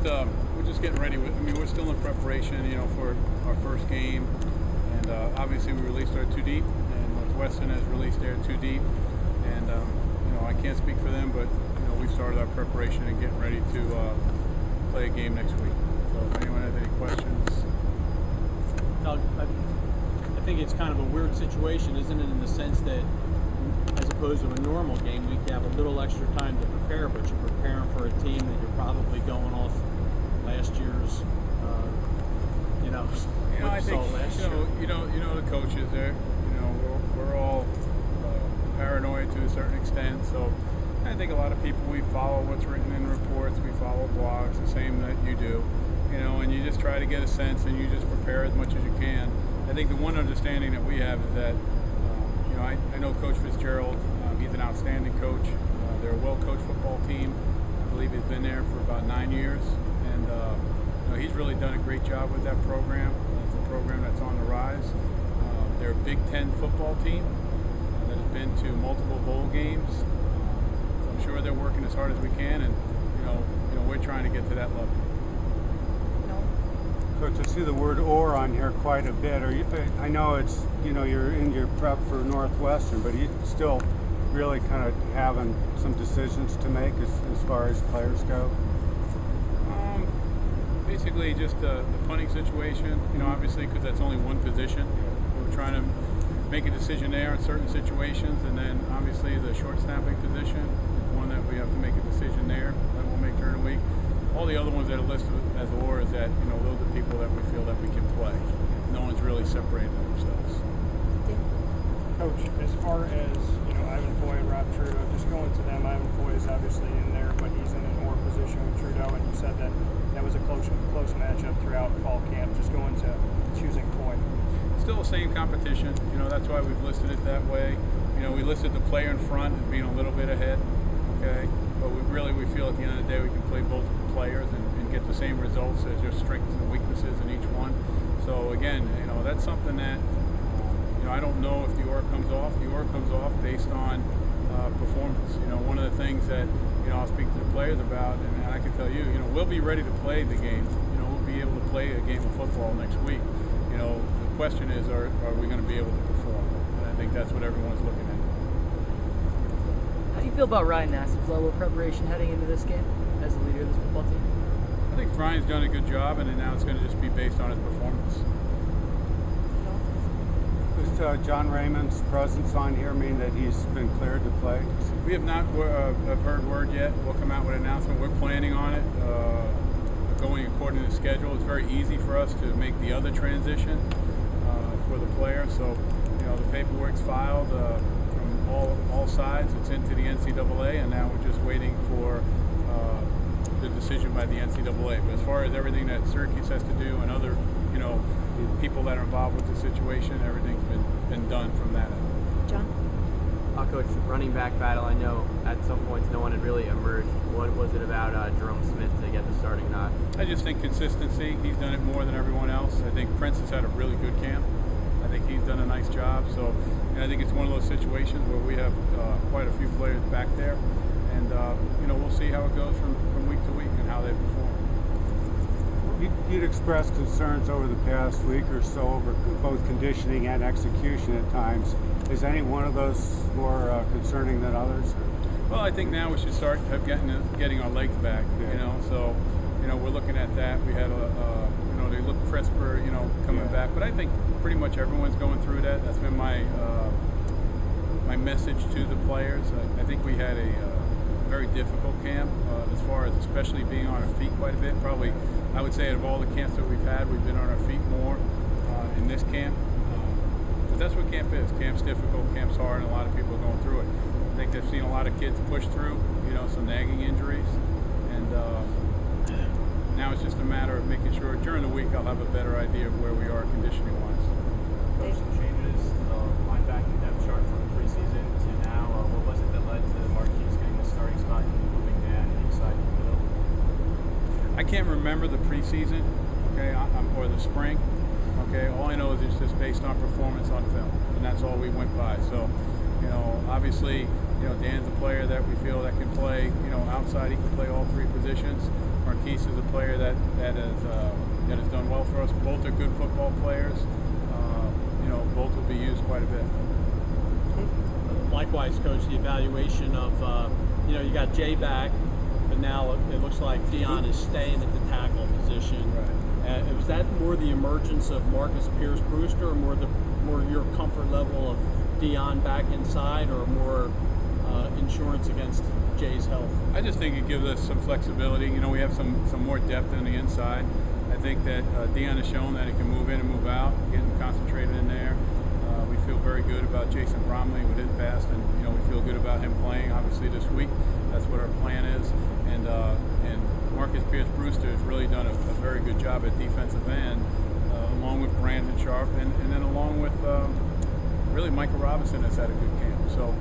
we're just getting ready. We're still in preparation, for our first game, and obviously we released our 2 deep, and Northwestern has released their 2 deep, and I can't speak for them, but we've started our preparation and getting ready to play a game next week. So if anyone has any questions. Doug, I think it's kind of a weird situation, isn't it, in the sense that as opposed to a normal game week, you have a little extra time to prepare, but you're preparing for a team that you're probably going off last year's, I think the coaches there. We're all paranoid to a certain extent. So I think a lot of people, we follow what's written in reports, we follow blogs, the same that you do. And you just try to get a sense, and you just prepare as much as you can. I think the one understanding that we have is that, I know Coach Fitzgerald. He's an outstanding coach. They're a well-coached football team. I believe he's been there for about 9 years, and he's really done a great job with that program. It's a program that's on the rise. They're a Big Ten football team that has been to multiple bowl games. So I'm sure they're working as hard as we can, and we're trying to get to that level. Coach, I see the word "or" on here quite a bit. I know it's you're in your prep for Northwestern, but you still really kind of having some decisions to make as far as players go. Basically, just the punting situation. Obviously, because that's only one position. We're trying to make a decision there in certain situations, and then obviously the short snapping position is one that we have to make a decision there that we'll make during the week. All the other ones that are listed as or is that those are people that we feel that we can play. No one's really separated themselves. Coach, as far as Ivan Foy and Rob Trudeau, just going to them, Ivan Foy is obviously in there, but he's in an or position with Trudeau, and you said that was a close matchup throughout fall camp. Just going to choosing Foy. Still the same competition. That's why we've listed it that way. We listed the player in front as being a little bit ahead. Okay, but we feel at the end of the day we can play both players and get the same results as your strengths and weaknesses in each one. So again, that's something that I don't know if the or comes off. The or comes off based on performance. One of the things that I'll speak to the players about, and I can tell you, we'll be ready to play the game. We'll be able to play a game of football next week. The question is, are we going to be able to perform? And I think that's what everyone's looking at. How do you feel about Ryan Nassib's level of preparation heading into this game as the leader of this football team? I think Ryan's done a good job, and now it's going to just be based on his performance. Does John Raymond's presence on here mean that he's been cleared to play? We have not heard word yet. We'll come out with an announcement. We're planning on it, going according to the schedule. It's very easy for us to make the other transition for the player. So, the paperwork's filed from all sides. It's into the NCAA, and now we're just waiting for the decision by the NCAA. But as far as everything that Syracuse has to do and other, people that are involved with the situation, everything's been done from that end. John? Coach, running back battle, I know at some points no one had really emerged. What was it about Jerome Smith to get the starting nod? I just think consistency. He's done it more than everyone else. I think Prince has had a really good camp. I think he's done a nice job. So, I think it's one of those situations where we have quite a few players back there, and we'll see how it goes from week to week and how they perform. You'd expressed concerns over the past week or so over both conditioning and execution at times. Is any one of those more concerning than others? Well, I think now we should start getting our legs back. So we're looking at that. We had they look crisper, coming back. But I think pretty much everyone's going through that. That's been my message to the players. I think we had a very difficult camp as far as especially being on our feet quite a bit. Probably, I would say, of all the camps that we've had, we've been on our feet more in this camp. But that's what camp is. Camp's difficult, camp's hard, and a lot of people are going through it. I think they've seen a lot of kids push through, some nagging injuries. And now it's just a matter of making sure during the week I'll have a better idea of where we are conditioning-wise. Coach, some changes to the linebacking depth chart from preseason to now. What was it that led to Marquise getting the starting spot and moving Dan inside the middle? I can't remember the preseason, okay, or the spring. Okay, all I know is it's just based on performance on film, and that's all we went by. So, obviously, Dan's a player that we feel that can play, outside. He can play all three positions. Marquise is a player that has done well for us. Both are good football players. Both will be used quite a bit. Likewise, Coach, the evaluation of you got Jay back, but now it looks like Dion is staying at the tackle position. Right. Was that more the emergence of Marcus Pierce-Brewster, or more your comfort level of Dion back inside, or more insurance against Jay's health? I just think it gives us some flexibility. We have some more depth on the inside. I think that Dion has shown that he can move in and move out, getting concentrated in there. We feel very good about Jason Bromley with his past, and we feel good about him playing. Obviously this week, that's what our plan is. And Marcus Pierce-Brewster has really done a very good job at defensive end, along with Brandon Sharp, and then along with really Michael Robinson has had a good camp. So.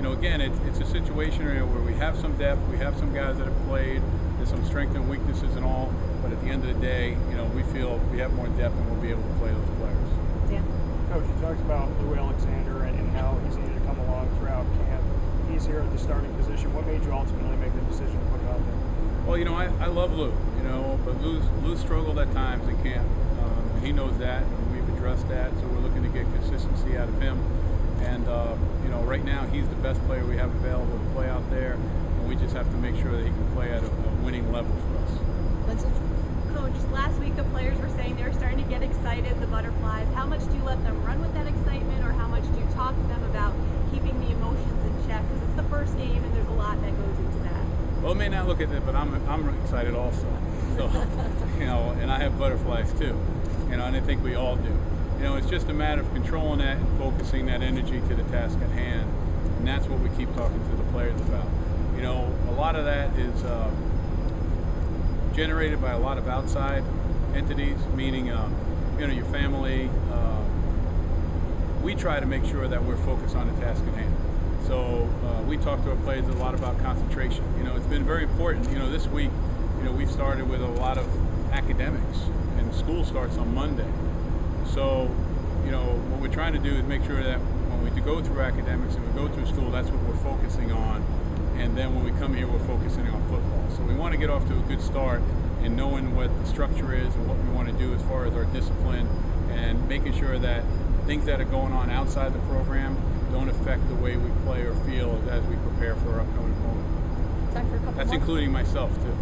Again, it's a situation where we have some depth, we have some guys that have played, there's some strengths and weaknesses and all, but at the end of the day, we feel we have more depth and we'll be able to play those players. Dan? Coach, you talked about Lou Alexander and how he's needed to come along throughout camp. He's here at the starting position. What made you ultimately make the decision to put him out there? Well, I love Lou, but Lou struggled at times in camp. And he knows that, and we've addressed that, so we're looking to get consistency out of him. And, right now he's the best player we have available to play out there, and we just have to make sure that he can play at a winning level for us. Lindsay? Coach, last week the players were saying they were starting to get excited, the butterflies. How much do you let them run with that excitement, or how much do you talk to them about keeping the emotions in check? Because it's the first game and there's a lot that goes into that. Well, it may not look at it, but I'm excited also. So, and I have butterflies too, and I think we all do. It's just a matter of controlling that and focusing that energy to the task at hand, and that's what we keep talking to the players about. A lot of that is generated by a lot of outside entities, meaning your family. We try to make sure that we're focused on the task at hand. So we talk to our players a lot about concentration. It's been very important. This week, we've started with a lot of academics, and school starts on Monday. So, what we're trying to do is make sure that when we go through academics and we go through school, that's what we're focusing on. And then when we come here, we're focusing on football. So we want to get off to a good start in knowing what the structure is and what we want to do as far as our discipline, and making sure that things that are going on outside the program don't affect the way we play or feel as we prepare for our upcoming opponent. Time for a couple That's more. including myself, too.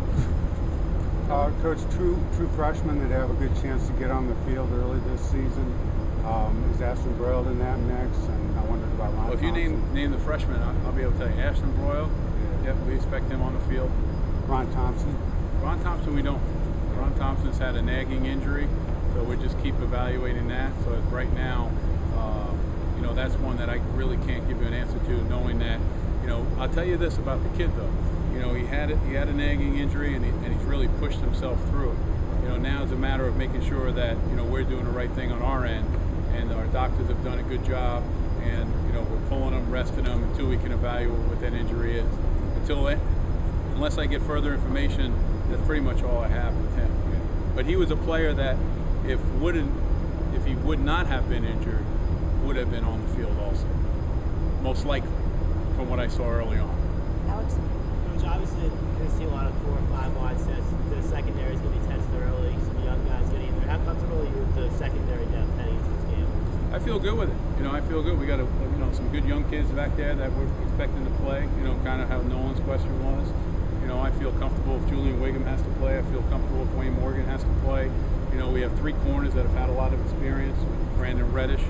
Coach, true freshmen that have a good chance to get on the field early this season. Is Ashton Broyle in that mix? And I wondered about Ron Well, if you Thompson. name the freshmen, I'll be able to tell you. Ashton Broyle, yep, we expect him on the field. Ron Thompson. Ron Thompson, we don't. Ron Thompson's had a nagging injury, so we just keep evaluating that. So as right now, that's one that I really can't give you an answer to, knowing that, I'll tell you this about the kid though. He had a nagging injury, and he's really pushed himself through it. Now it's a matter of making sure that we're doing the right thing on our end, and our doctors have done a good job, and we're pulling him, resting him until we can evaluate what that injury is. Unless I get further information, that's pretty much all I have with him. But he was a player that, if he would not have been injured, would have been on the field also, most likely, from what I saw early on. Alex? Coach, obviously, you're going to see a lot of 4 or 5 wide sets. The secondary is going to be tested early. Some young guys getting in there. How comfortable are you with the secondary depth heading into this game? I feel good with it. I feel good. We got some good young kids back there that we're expecting to play. Kind of how Nolan's question was. I feel comfortable if Julian Wiggum has to play. I feel comfortable if Wayne Morgan has to play. We have 3 corners that have had a lot of experience. Brandon Reddish,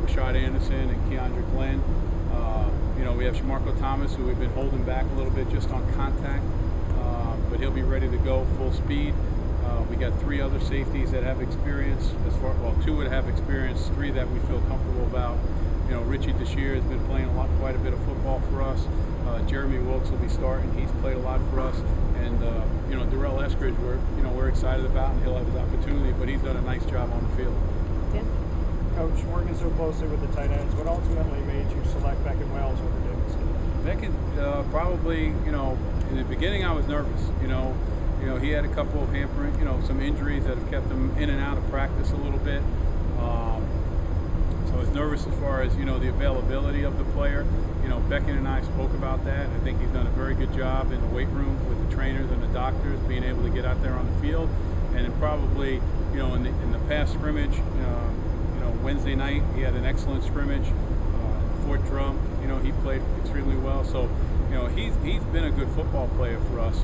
Rashad Anderson, and Keandre Glenn. We have Shamarko Thomas, who we've been holding back a little bit just on contact, but he'll be ready to go full speed. We got 3 other safeties that have experience. 2 would have experience, 3 that we feel comfortable about. Richie Deshear has been playing quite a bit of football for us. Jeremy Wilkes will be starting. He's played a lot for us, and Darrell Eskridge, we're excited about, and he'll have his opportunity. But he's done a nice job on the field. Dan? Coach, working so closely with the tight ends, what ultimately made you select Beckett Wells over Davidson? Beckett, probably, in the beginning I was nervous. He had a couple of hampering, some injuries that have kept him in and out of practice a little bit. So I was nervous as far as, the availability of the player. Beckett and I spoke about that. I think he's done a very good job in the weight room with the trainers and the doctors, being able to get out there on the field. And then probably, in the past scrimmage, Wednesday night, he had an excellent scrimmage. Fort Drum, he played extremely well. So, he's been a good football player for us.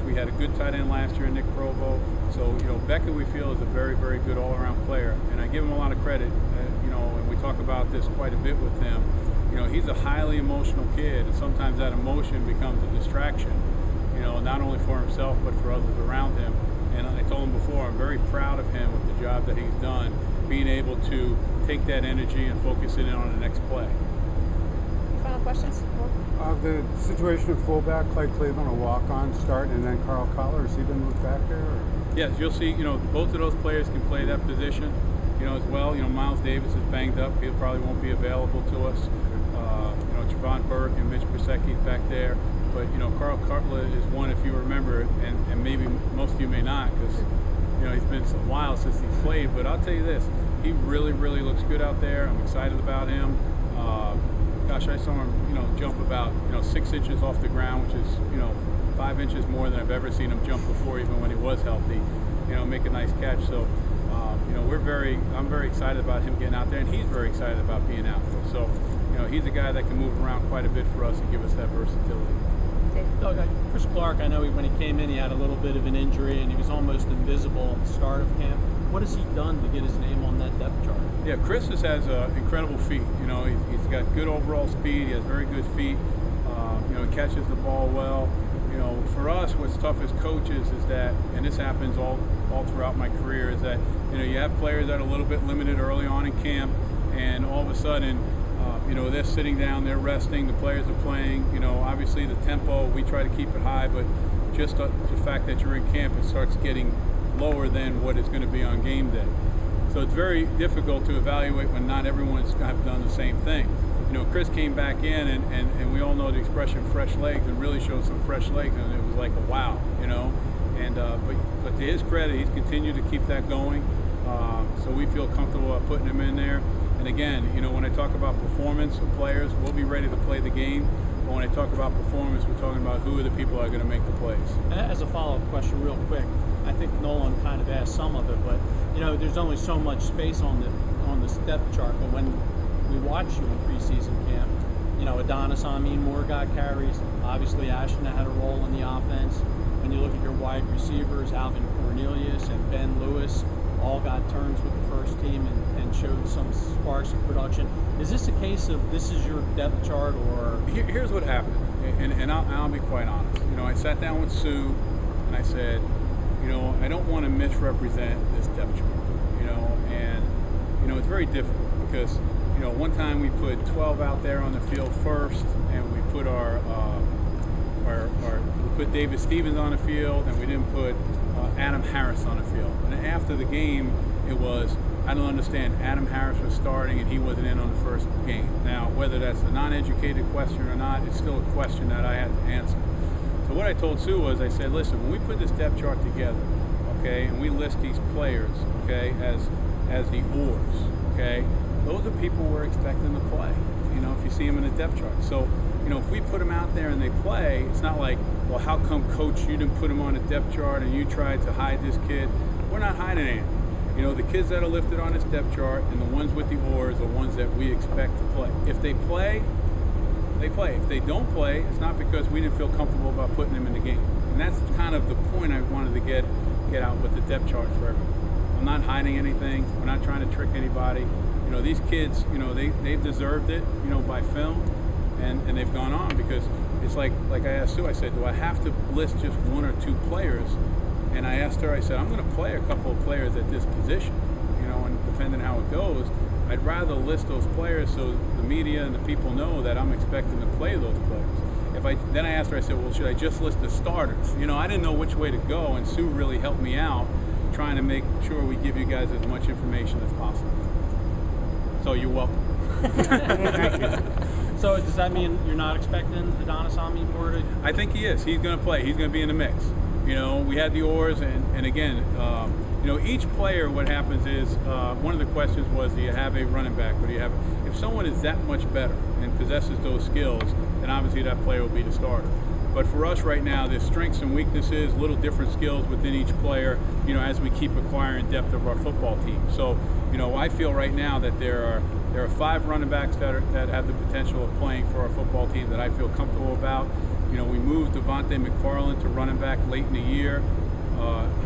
We had a good tight end last year, Nick Provo. So, Beckett, we feel, is a very, very good all-around player. And I give him a lot of credit, and we talk about this quite a bit with him. He's a highly emotional kid, and sometimes that emotion becomes a distraction, not only for himself, but for others around him. And I told him before, I'm very proud of him with the job that he's done, being able to take that energy and focus it in on the next play. Any final questions? The situation of fullback, Clay Cleveland, a walk-on start, and then Carl Collar, has he been moved back there? Or? Yes, you'll see, both of those players can play that position, as well. Miles Davis is banged up. He probably won't be available to us. Javon Burke and Mitch Persecki is back there. But, Carl Cutler is one, if you remember, and maybe most of you may not, because, he's been a while since he's played. But I'll tell you this, he really, really looks good out there. I'm excited about him. Gosh, I saw him, jump about, 6 inches off the ground, which is, 5 inches more than I've ever seen him jump before, even when he was healthy. Make a nice catch. So, I'm very excited about him getting out there, and he's very excited about being out there. So, he's a guy that can move around quite a bit for us and give us that versatility. Doug, Chris Clark, I know when he came in, he had a little bit of an injury, and he was almost invisible at the start of camp. What has he done to get his name on that depth chart? Yeah, Chris has incredible feet. He's got good overall speed. He has very good feet. He catches the ball well. For us, what's tough as coaches is that, and this happens all throughout my career, is that you have players that are a little bit limited early on in camp, and all of a sudden, they're sitting down, they're resting, the players are playing. Obviously the tempo, we try to keep it high, but just the fact that you're in camp, it starts getting lower than what it's going to be on game day. So it's very difficult to evaluate when not everyone's have done the same thing. Chris came back in, and we all know the expression fresh legs, and really showed some fresh legs, and it was like a wow, And but to his credit, he's continued to keep that going. So we feel comfortable about putting him in there. And again, when I talk about performance of players, we'll be ready to play the game. But when I talk about performance, we're talking about who are the people that are going to make the plays. As a follow-up question, real quick, I think Nolan kind of asked some of it, but there's only so much space on the depth chart. But when we watch you in preseason camp, Adonis Amin Moore got carries. Obviously, Ashton had a role in the offense. When you look at your wide receivers, Alvin Cornelius and Ben Lewis all got turns with the first team and showed some sparks of production. Is this a case of this is your depth chart, or? Here's what happened, and I'll be quite honest. I sat down with Sue, and I said, I don't want to misrepresent this depth chart, and it's very difficult because, one time we put 12 out there on the field first, and we put we put David Stevens on the field, and we didn't put Adam Harris on the field. And after the game, it was, I don't understand, Adam Harris was starting and he wasn't in on the first game. Now, whether that's a non-educated question or not, it's still a question that I had to answer. So what I told Sue was, I said, listen, when we put this depth chart together, okay, and we list these players, okay, as the oars, okay, those are people we're expecting to play, if you see them in the depth chart. So, if we put them out there and they play, it's not like, well, how come, coach, you didn't put them on the depth chart and you tried to hide this kid? We're not hiding anything. The kids that are listed on this depth chart and the ones with the oars are ones that we expect to play. If they play, they play. If they don't play, it's not because we didn't feel comfortable about putting them in the game. And that's kind of the point I wanted to get out with the depth chart for everyone. I'm not hiding anything. We're not trying to trick anybody. These kids, they've deserved it, by film, and they've gone on, because it's like I asked Sue, I said, do I have to list just one or two players? And I asked her, I said, I'm going to play a couple of players at this position, and depending on how it goes, I'd rather list those players so the media and the people know that I'm expecting to play those players. Then I asked her, I said, well, should I just list the starters? I didn't know which way to go, and Sue really helped me out trying to make sure we give you guys as much information as possible. So you're welcome. Thank you. So does that mean you're not expecting Adonis Amin Moore to? I think he is. He's going to play. He's going to be in the mix. You know, we had the oars, and again, you know, each player, what happens is, one of the questions was, do you have a running back? Or do you have, if someone is that much better and possesses those skills, then obviously that player will be the starter. But for us right now, there's strengths and weaknesses, little different skills within each player, you know, as we keep acquiring depth of our football team. So, you know, I feel right now that there are 5 running backs that have the potential of playing for our football team that I feel comfortable about. You know, we moved Devontae McFarland to running back late in the year.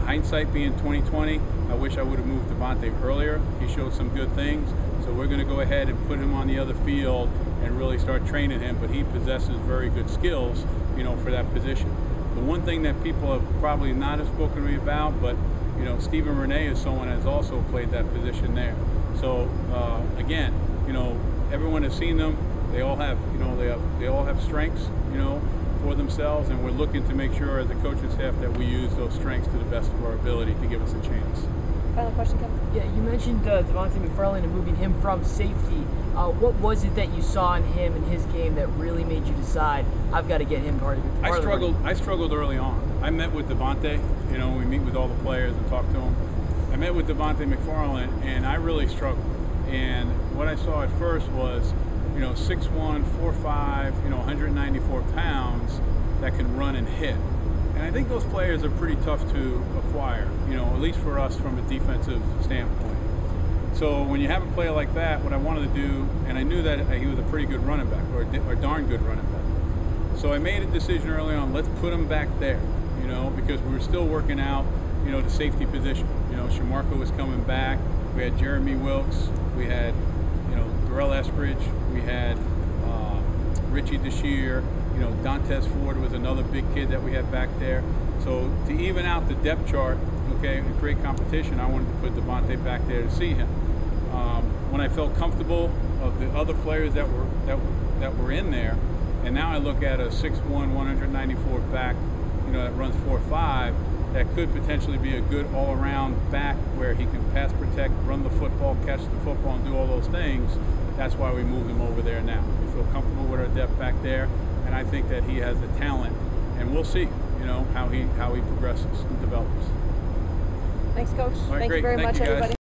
Hindsight being 2020, I wish I would have moved Devontae earlier. He showed some good things, so we're going to go ahead and put him on the other field and really start training him. But he possesses very good skills, you know, for that position. The one thing that people have probably not have spoken to me about, but you know, Stephen Renee is someone that has also played that position there. So again, you know, everyone has seen them. They all have, you know, they all have strengths, you know, for themselves, and we're looking to make sure as a coaching staff that we use those strengths to the best of our ability to give us a chance. Final question, Kevin? Yeah, you mentioned Devontae McFarland and moving him from safety. What was it that you saw in him in his game that really made you decide, I've got to get him part of it? I struggled early on. I met with Devontae, you know, we meet with all the players and talk to them. I met with Devontae McFarland, and I really struggled. And what I saw at first was, you know, 6'1", 4'5", you know, 194 pounds that can run and hit. And I think those players are pretty tough to acquire, you know, at least for us from a defensive standpoint. So when you have a player like that, what I wanted to do, and I knew that he was a pretty good running back, or a darn good running back. So I made a decision early on, let's put him back there, you know, because we were still working out, you know, the safety position. You know, Shamarko was coming back. We had Jeremy Wilkes. We had, you know, Darrell Eskridge. We had Richie DeShear. You know, Dantes Ford was another big kid that we had back there. So to even out the depth chart, okay, and create competition, I wanted to put Devontae back there to see him. When I felt comfortable of the other players that were in there, and now I look at a 6'1", 194 back, you know, that runs 4.5, that could potentially be a good all-around back where he can pass protect, run the football, catch the football, and do all those things. That's why we moved him over there now. We feel comfortable with our depth back there, and I think that he has the talent, and we'll see, you know, how he progresses and develops. Thanks, Coach. All right, Thank great. you very Thank much, you, guys. everybody.